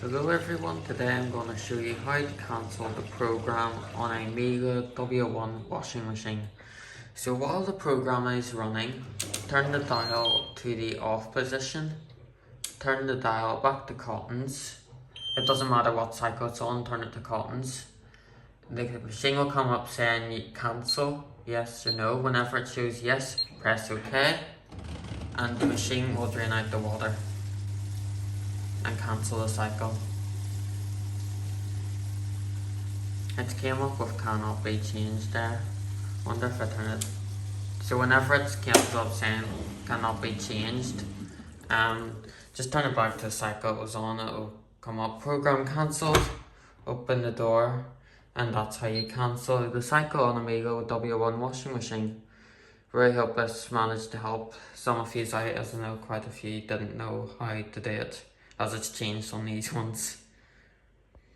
Hello everyone, today I'm going to show you how to cancel the program on a Miele W1 washing machine. So while the program is running, turn the dial to the off position, turn the dial back to cottons. It doesn't matter what cycle it's on, turn it to cottons. The machine will come up saying cancel, yes or no. Whenever it shows yes, press OK, and the machine will drain out the water and cancel the cycle. It came up with cannot be changed there. Wonder if I turn it. So whenever it comes up saying cannot be changed, just turn it back to the cycle it was on. It'll come up program cancelled. Open the door, and that's how you cancel the cycle on a Miele W1 washing machine. Really hope this managed to help some of you out, as I know quite a few didn't know how to do it, as it's changed on these ones.